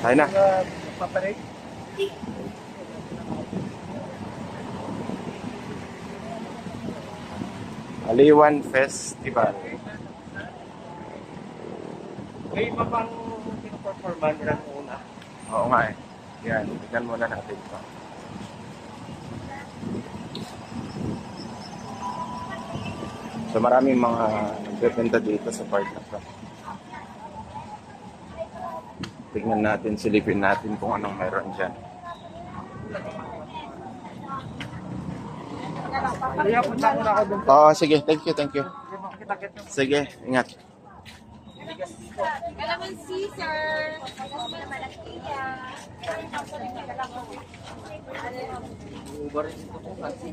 Tayo na. Paparig. Aliwan Festival. May iba pang pinaperforman nila noong una. Oo nga eh. Yan, tignan muna natin ito. So maraming mga nagbebenta dito sa park na to. Tignan natin, silipin natin kung anong meron dyan. Kaya punta ko na ako doon. Oo, sige. Thank you, thank you. Kita-kita. Sige, ingat. Calamansi, sir. Malakiya. Uber ito po kasi.